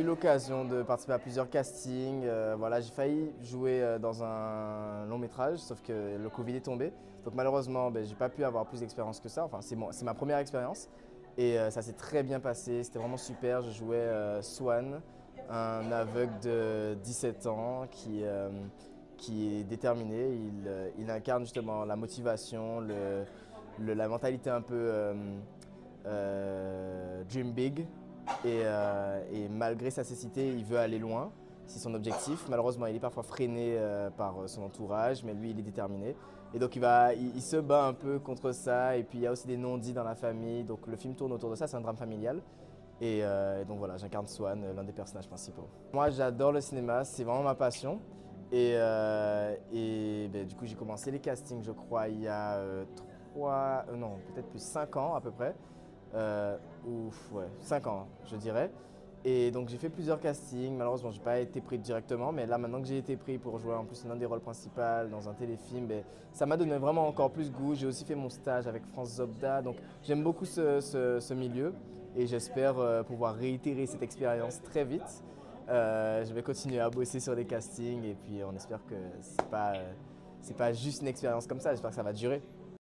eu l'occasion de participer à plusieurs castings. Voilà, j'ai failli jouer dans un long métrage, sauf que le Covid est tombé. Donc malheureusement, j'ai pas pu avoir plus d'expérience que ça. Enfin, c'est ma première expérience. Et ça s'est très bien passé, c'était vraiment super. Je jouais Swan, un aveugle de 17 ans qui est déterminé. Il incarne justement la motivation, la mentalité un peu dream big. Et malgré sa cécité, il veut aller loin. C'est son objectif. Malheureusement, il est parfois freiné par son entourage, mais lui, il est déterminé. Et donc, il se bat un peu contre ça. Et puis, il y a aussi des non-dits dans la famille. Donc, le film tourne autour de ça. C'est un drame familial. Et donc, voilà, j'incarne Swan, l'un des personnages principaux. Moi, j'adore le cinéma. C'est vraiment ma passion. Du coup, j'ai commencé les castings, je crois, il y a non, peut-être plus 5 ans à peu près. Ouais, 5 ans, je dirais. Et donc j'ai fait plusieurs castings. Malheureusement, j'ai pas été pris directement, mais là maintenant que j'ai été pris pour jouer en plus l'un des rôles principaux dans un téléfilm, ça m'a donné vraiment encore plus goût. J'ai aussi fait mon stage avec France Zobda, donc j'aime beaucoup ce milieu et j'espère pouvoir réitérer cette expérience très vite. Je vais continuer à bosser sur des castings et puis on espère que c'est pas juste une expérience comme ça. J'espère que ça va durer.